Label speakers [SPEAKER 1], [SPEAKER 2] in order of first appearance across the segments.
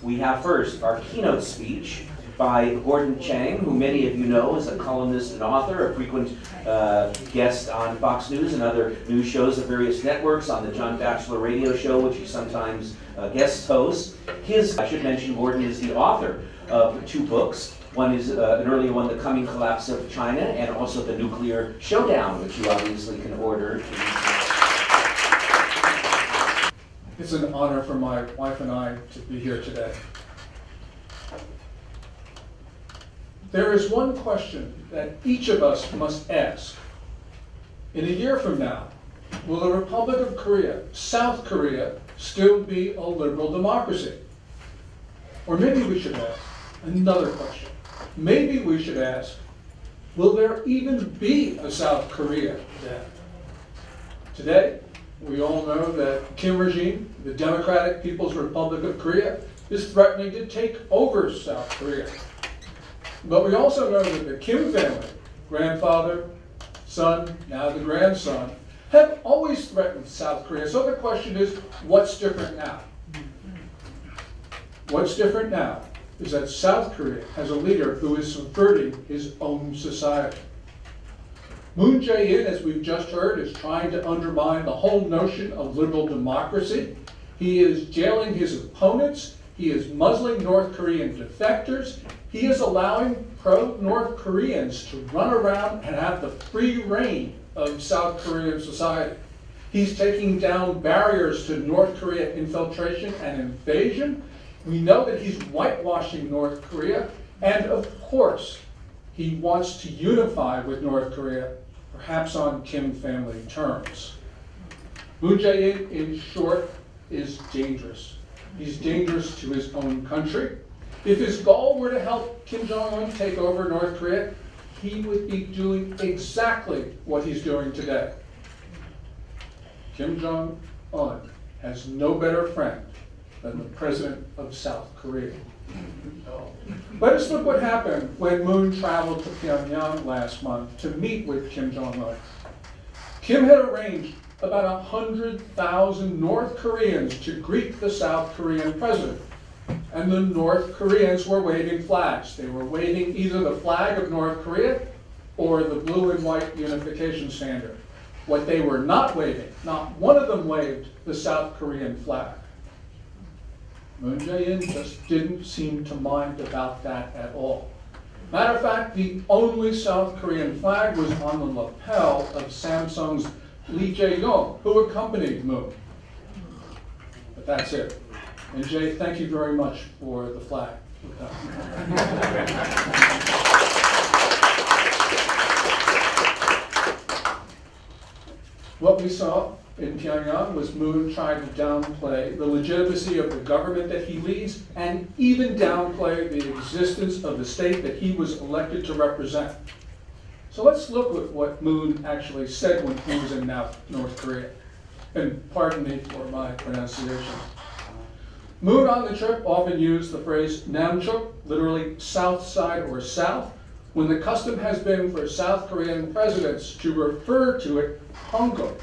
[SPEAKER 1] We have first our keynote speech by Gordon Chang, who many of you know is a columnist and author, a frequent guest on Fox News and other news shows of various networks, on the John Batchelor radio show, which he sometimes guest hosts. I should mention, Gordon is the author of 2 books. One is an earlier one, The Coming Collapse of China, and also The Nuclear Showdown, which you obviously can order.
[SPEAKER 2] It's an honor for my wife and I to be here today. There is one question that each of us must ask. In a year from now, will the Republic of Korea, South Korea, still be a liberal democracy? Or maybe we should ask another question. Maybe we should ask, will there even be a South Korea then? Today, we all know that Kim regime, the Democratic People's Republic of Korea, is threatening to take over South Korea. But we also know that the Kim family, grandfather, son, now the grandson, have always threatened South Korea. So the question is, what's different now? What's different now is that South Korea has a leader who is subverting his own society. Moon Jae-in, as we've just heard, is trying to undermine the whole notion of liberal democracy. He is jailing his opponents. He is muzzling North Korean defectors. He is allowing pro-North Koreans to run around and have the free reign of South Korean society. He's taking down barriers to North Korea infiltration and invasion. We know that he's whitewashing North Korea. And of course, he wants to unify with North Korea, perhaps on Kim family terms. Moon Jae-in, in short, is dangerous. He's dangerous to his own country. If his goal were to help Kim Jong-un take over North Korea, he would be doing exactly what he's doing today. Kim Jong-un has no better friend than the president of South Korea. Let us look what happened when Moon traveled to Pyongyang last month to meet with Kim Jong-un. Kim had arranged about 100,000 North Koreans to greet the South Korean president. And the North Koreans were waving flags. They were waving either the flag of North Korea or the blue and white unification standard. What they were not waving, not one of them waved the South Korean flag. Moon Jae-in just didn't seem to mind about that at all. Matter of fact, the only South Korean flag was on the lapel of Samsung's Lee Jae-yong, who accompanied Moon. But that's it. And Jay, thank you very much for the flag. What we saw in Pyongyang was Moon trying to downplay the legitimacy of the government that he leads and even downplay the existence of the state that he was elected to represent. So let's look at what Moon actually said when he was in North Korea. And pardon me for my pronunciation. Moon on the trip often used the phrase Namchuk, literally south side or south, when the custom has been for South Korean presidents to refer to it Hongkong,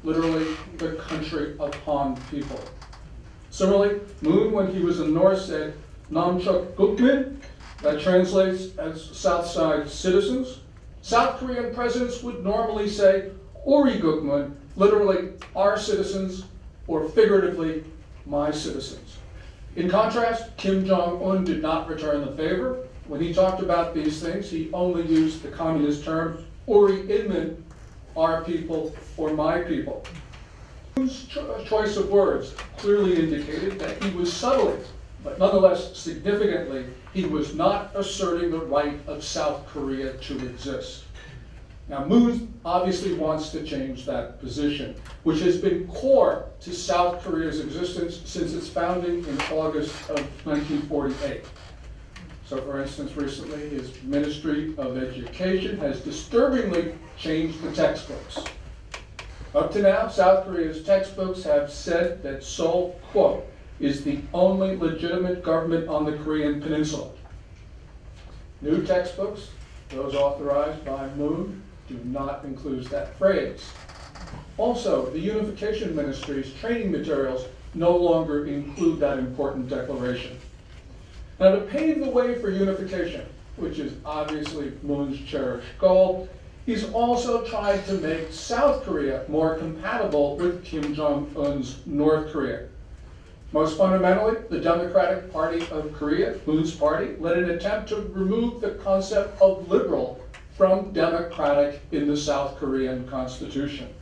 [SPEAKER 2] literally the country upon people. Similarly, Moon, when he was in North, said Namchuk Gukmin, that translates as South Side citizens. South Korean presidents would normally say Uri Gukmin, literally our citizens, or figuratively my citizens. In contrast, Kim Jong-un did not return the favor. When he talked about these things, he only used the communist term Uri Inmin, our people or my people. Moon's choice of words clearly indicated that he was subtly, but nonetheless significantly, he was not asserting the right of South Korea to exist. Now, Moon obviously wants to change that position, which has been core to South Korea's existence since its founding in August of 1948. So, for instance, recently his Ministry of Education has disturbingly changed the textbooks. Up to now, South Korea's textbooks have said that Seoul, quote, is the only legitimate government on the Korean peninsula. New textbooks, those authorized by Moon, do not include that phrase. Also, the Unification Ministry's training materials no longer include that important declaration. Now, to pave the way for unification, which is obviously Moon's cherished goal, he's also tried to make South Korea more compatible with Kim Jong-un's North Korea. Most fundamentally, the Democratic Party of Korea, Moon's party, led an attempt to remove the concept of liberal from democratic in the South Korean constitution.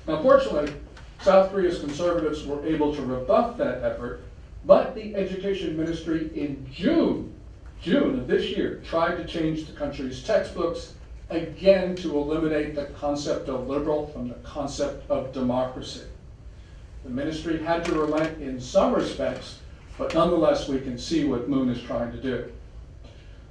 [SPEAKER 2] Now, fortunately, South Korea's conservatives were able to rebuff that effort, but the Education Ministry in June of this year tried to change the country's textbooks again to eliminate the concept of liberal from the concept of democracy. The ministry had to relent in some respects, but nonetheless we can see what Moon is trying to do.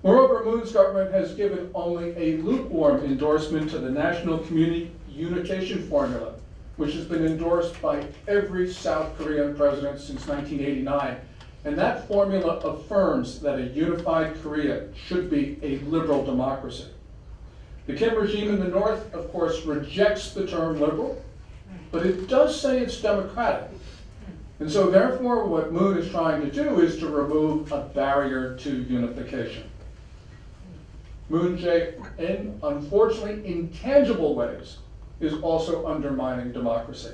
[SPEAKER 2] Moreover, Moon's government has given only a lukewarm endorsement to the National Community Unification Formula, which has been endorsed by every South Korean president since 1989. And that formula affirms that a unified Korea should be a liberal democracy. The Kim regime in the North, of course, rejects the term liberal, but it does say it's democratic. And so therefore, what Moon is trying to do is to remove a barrier to unification. Moon Jae-in, unfortunately, in tangible ways, is also undermining democracy.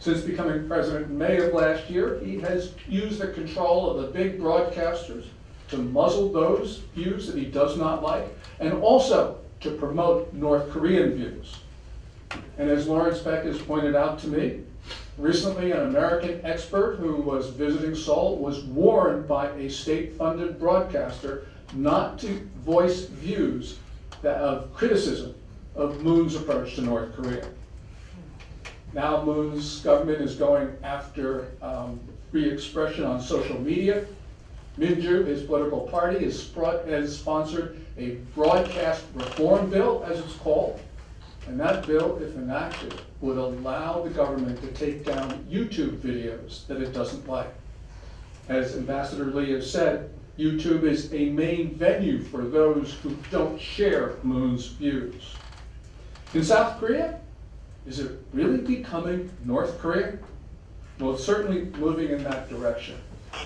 [SPEAKER 2] Since becoming president in May of last year, he has used the control of the big broadcasters to muzzle those views that he does not like, and also to promote North Korean views. And as Lawrence Beck has pointed out to me, recently an American expert who was visiting Seoul was warned by a state-funded broadcaster not to voice views of criticism of Moon's approach to North Korea. Now Moon's government is going after free expression on social media. Minju, his political party, has sponsored a broadcast reform bill, as it's called. And that bill, if enacted, would allow the government to take down YouTube videos that it doesn't like. As Ambassador Lee has said, YouTube is a main venue for those who don't share Moon's views. In South Korea, is it really becoming North Korea? Well, it's certainly moving in that direction,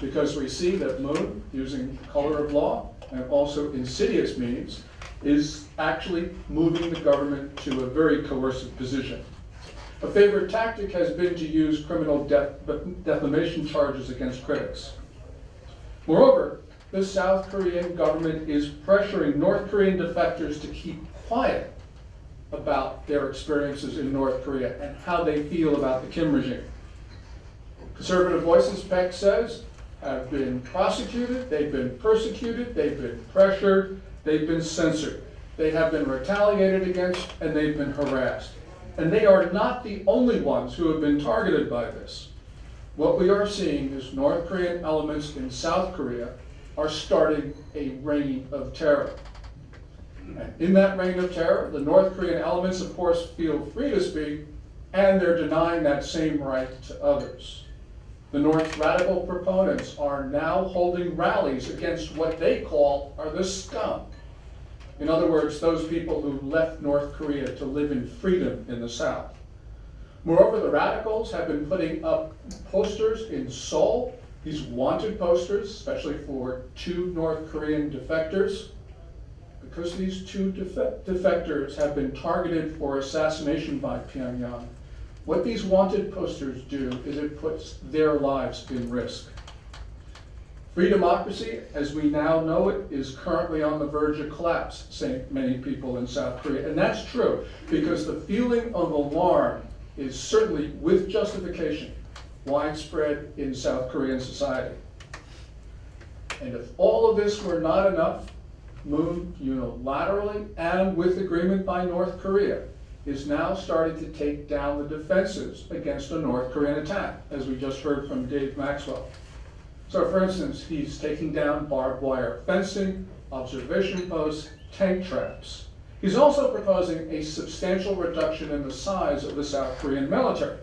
[SPEAKER 2] because we see that Moon, using the color of law and also insidious means, is actually moving the government to a very coercive position. A favorite tactic has been to use criminal defamation charges against critics. Moreover, the South Korean government is pressuring North Korean defectors to keep quiet about their experiences in North Korea and how they feel about the Kim regime. Conservative voices, Peck says, have been prosecuted, they've been persecuted, they've been pressured, they've been censored, they have been retaliated against, and they've been harassed. And they are not the only ones who have been targeted by this. What we are seeing is North Korean elements in South Korea are starting a reign of terror. And in that reign of terror, the North Korean elements, of course, feel free to speak, and they're denying that same right to others. The North's radical proponents are now holding rallies against what they call are the scum. In other words, those people who left North Korea to live in freedom in the South. Moreover, the radicals have been putting up posters in Seoul, these wanted posters, especially for 2 North Korean defectors. Because these 2 defectors have been targeted for assassination by Pyongyang, what these wanted posters do is it puts their lives in risk. Free democracy, as we now know it, is currently on the verge of collapse, say many people in South Korea. And that's true, because the feeling of alarm is certainly, with justification, widespread in South Korean society. And if all of this were not enough, Moon unilaterally and with agreement by North Korea is now starting to take down the defenses against a North Korean attack, as we just heard from Dave Maxwell. So for instance, he's taking down barbed wire fencing, observation posts, tank traps. He's also proposing a substantial reduction in the size of the South Korean military.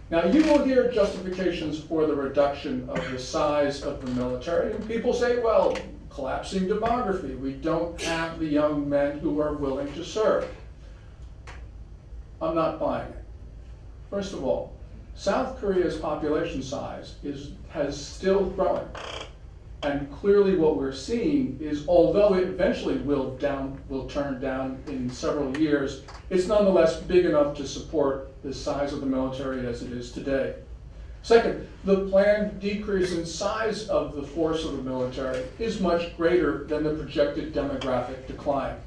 [SPEAKER 2] Now you will hear justifications for the reduction of the size of the military, and people say, well, collapsing demography, we don't have the young men who are willing to serve. I'm not buying it. First of all, South Korea's population size has still growing. And clearly what we're seeing is, although it eventually will turn down in several years, it's nonetheless big enough to support the size of the military as it is today. Second, the planned decrease in size of the force of the military is much greater than the projected demographic decline.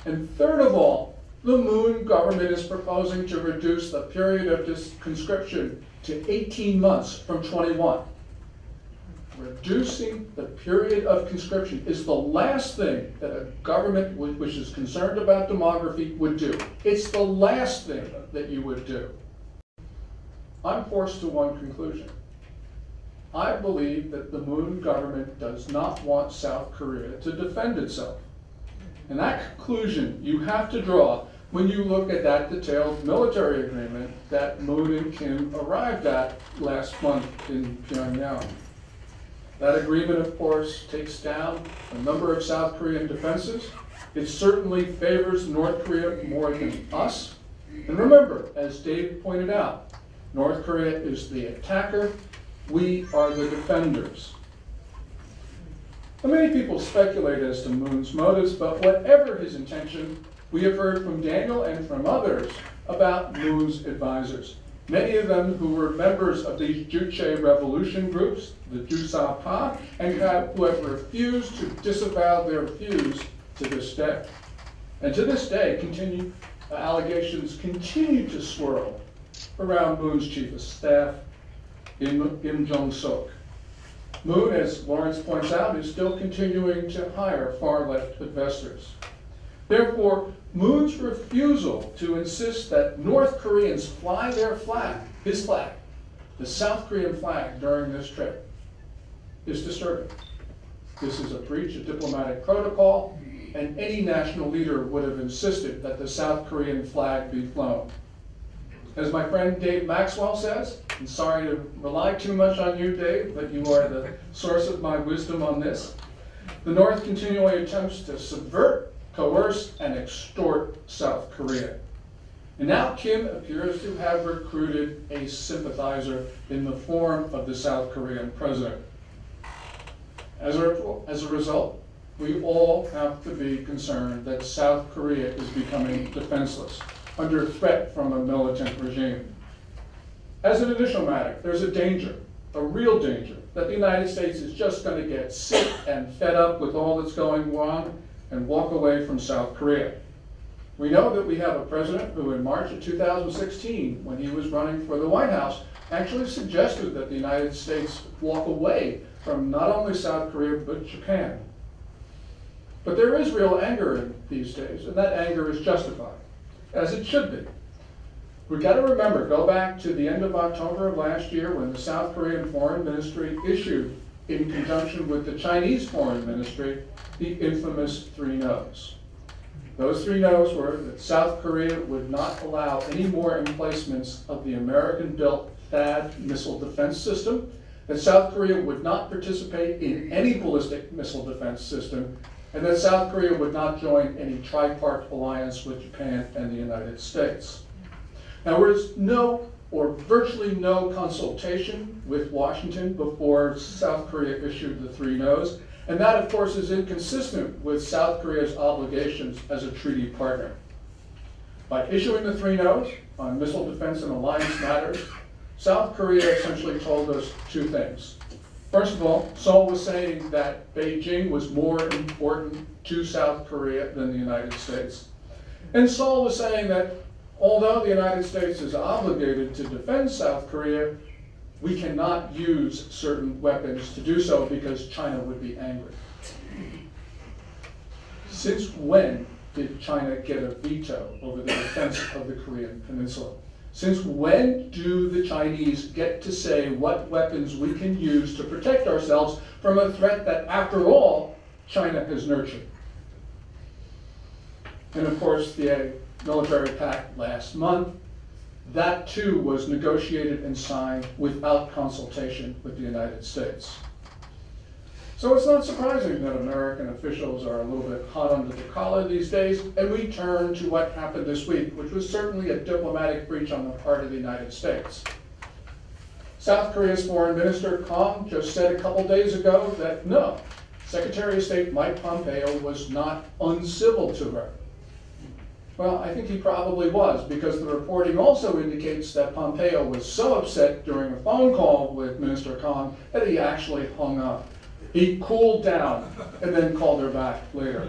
[SPEAKER 2] And third of all, the Moon government is proposing to reduce the period of conscription to 18 months from 21. Reducing the period of conscription is the last thing that a government which is concerned about demography would do. It's the last thing that you would do. I'm forced to one conclusion. I believe that the Moon government does not want South Korea to defend itself. And that conclusion you have to draw when you look at that detailed military agreement that Moon and Kim arrived at last month in Pyongyang. That agreement, of course, takes down a number of South Korean defenses. It certainly favors North Korea more than us. And remember, as Dave pointed out, North Korea is the attacker. We are the defenders. Now, many people speculate as to Moon's motives, but whatever his intention, we have heard from Daniel and from others about Moon's advisors. Many of them who were members of these Juche revolution groups, the Jusapa, and who have refused to disavow their views to this day. And to this day, allegations continue to swirl around Moon's chief of staff, Im Jong-sok. Moon, as Lawrence points out, is still continuing to hire far-left investors. Therefore, Moon's refusal to insist that North Koreans fly their flag, his flag, the South Korean flag during this trip, is disturbing. This is a breach of diplomatic protocol, and any national leader would have insisted that the South Korean flag be flown. As my friend Dave Maxwell says, I'm sorry to rely too much on you, Dave, but you are the source of my wisdom on this. The North continually attempts to subvert, coerce, and extort South Korea. And now Kim appears to have recruited a sympathizer in the form of the South Korean president. As a result, we all have to be concerned that South Korea is becoming defenseless, under threat from a militant regime. As an initial matter, there's a danger, a real danger, that the United States is just going to get sick and fed up with all that's going on and walk away from South Korea. We know that we have a president who in March of 2016, when he was running for the White House, actually suggested that the United States walk away from not only South Korea, but Japan. But there is real anger in these days, and that anger is justified, as it should be. We've got to remember, go back to the end of October of last year when the South Korean Foreign Ministry issued, in conjunction with the Chinese Foreign Ministry, the infamous 3 no's. Those 3 no's were that South Korea would not allow any more emplacements of the American-built THAAD missile defense system, that South Korea would not participate in any ballistic missile defense system, and that South Korea would not join any tripart alliance with Japan and the United States. Now, there was no or virtually no consultation with Washington before South Korea issued the 3 no's, and that, of course, is inconsistent with South Korea's obligations as a treaty partner. By issuing the 3 no's on missile defense and alliance matters, South Korea essentially told us 2 things. First of all, Seoul was saying that Beijing was more important to South Korea than the United States. And Seoul was saying that although the United States is obligated to defend South Korea, we cannot use certain weapons to do so because China would be angry. Since when did China get a veto over the defense of the Korean Peninsula? Since when do the Chinese get to say what weapons we can use to protect ourselves from a threat that, after all, China has nurtured? And of course, the military pact last month, that too was negotiated and signed without consultation with the United States. So it's not surprising that American officials are a little bit hot under the collar these days, and we turn to what happened this week, which was certainly a diplomatic breach on the part of the United States. South Korea's Foreign Minister Chang just said a couple days ago that no, Secretary of State Mike Pompeo was not uncivil to her. Well, I think he probably was, because the reporting also indicates that Pompeo was so upset during a phone call with Minister Chang that he actually hung up. He cooled down and then called her back later.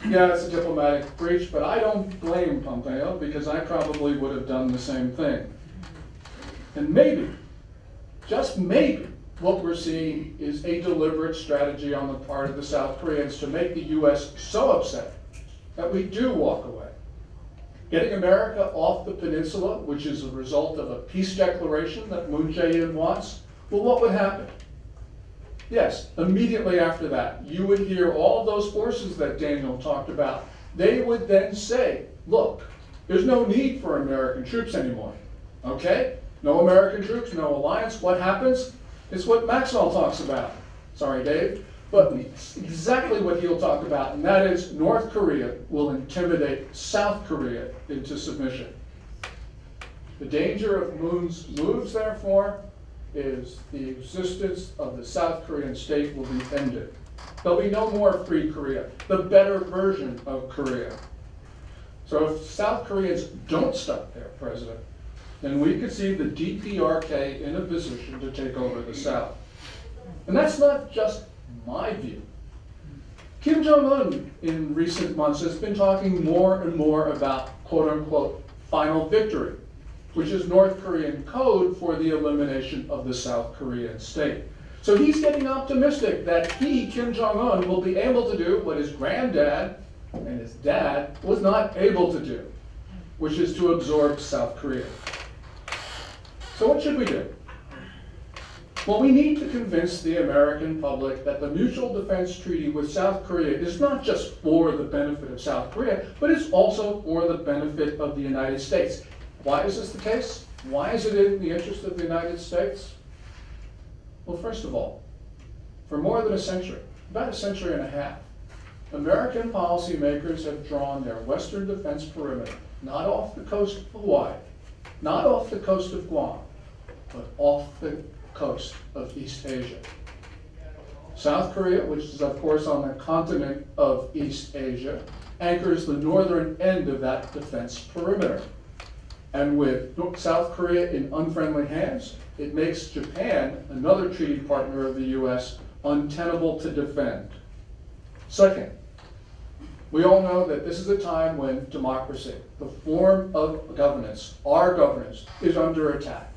[SPEAKER 2] Yeah, it's a diplomatic breach, but I don't blame Pompeo, because I probably would have done the same thing. And maybe, just maybe, what we're seeing is a deliberate strategy on the part of the South Koreans to make the U.S. so upset that we do walk away. Getting America off the peninsula, which is a result of a peace declaration that Moon Jae-in wants, well, what would happen? Yes, immediately after that, you would hear all those forces that Daniel talked about. They would then say, look, there's no need for American troops anymore. Okay? No American troops, no alliance. What happens? It's what Maxwell talks about. Sorry, Dave. But it's exactly what he'll talk about, and that is North Korea will intimidate South Korea into submission. The danger of Moon's moves, therefore, is the existence of the South Korean state will be ended. There'll be no more free Korea, the better version of Korea. So if South Koreans don't stop their president, then we could see the DPRK in a position to take over the South. And that's not just my view. Kim Jong-un in recent months has been talking more and more about quote-unquote final victory, which is North Korean code for the elimination of the South Korean state. So he's getting optimistic that he, Kim Jong-un, will be able to do what his granddad and his dad was not able to do, which is to absorb South Korea. So what should we do? Well, we need to convince the American public that the Mutual Defense Treaty with South Korea is not just for the benefit of South Korea, but it's also for the benefit of the United States. Why is this the case? Why is it in the interest of the United States? Well, first of all, for more than a century, about a century and a half, American policymakers have drawn their Western defense perimeter, not off the coast of Hawaii, not off the coast of Guam, but off the coast of East Asia. South Korea, which is of course on the continent of East Asia, anchors the northern end of that defense perimeter. And with South Korea in unfriendly hands, it makes Japan, another treaty partner of the US, untenable to defend. Second, we all know that this is a time when democracy, the form of governance, our governance, is under attack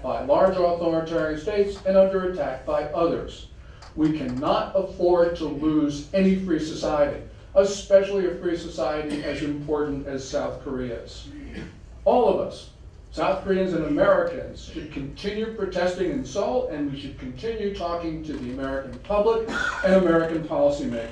[SPEAKER 2] by large authoritarian states and under attack by others. We cannot afford to lose any free society, especially a free society as important as South Korea's. All of us, South Koreans and Americans, should continue protesting in Seoul, and we should continue talking to the American public and American policymakers.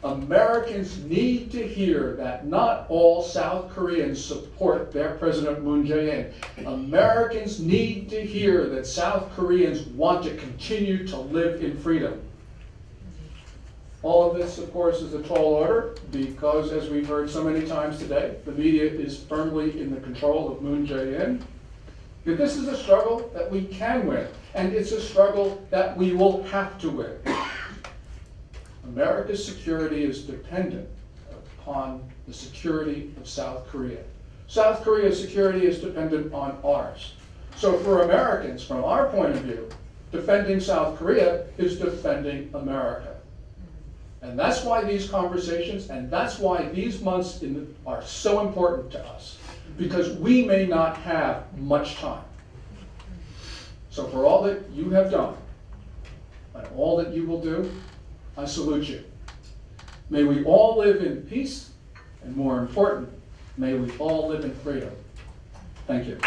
[SPEAKER 2] Americans need to hear that not all South Koreans support their President Moon Jae-in. Americans need to hear that South Koreans want to continue to live in freedom. All of this, of course, is a tall order because, as we've heard so many times today, the media is firmly in the control of Moon Jae-in. But this is a struggle that we can win, and it's a struggle that we will have to win. America's security is dependent upon the security of South Korea. South Korea's security is dependent on ours. So for Americans, from our point of view, defending South Korea is defending America. And that's why these conversations, and that's why these months are so important to us, because we may not have much time. So for all that you have done, and all that you will do, I salute you. May we all live in peace, and more important, may we all live in freedom. Thank you.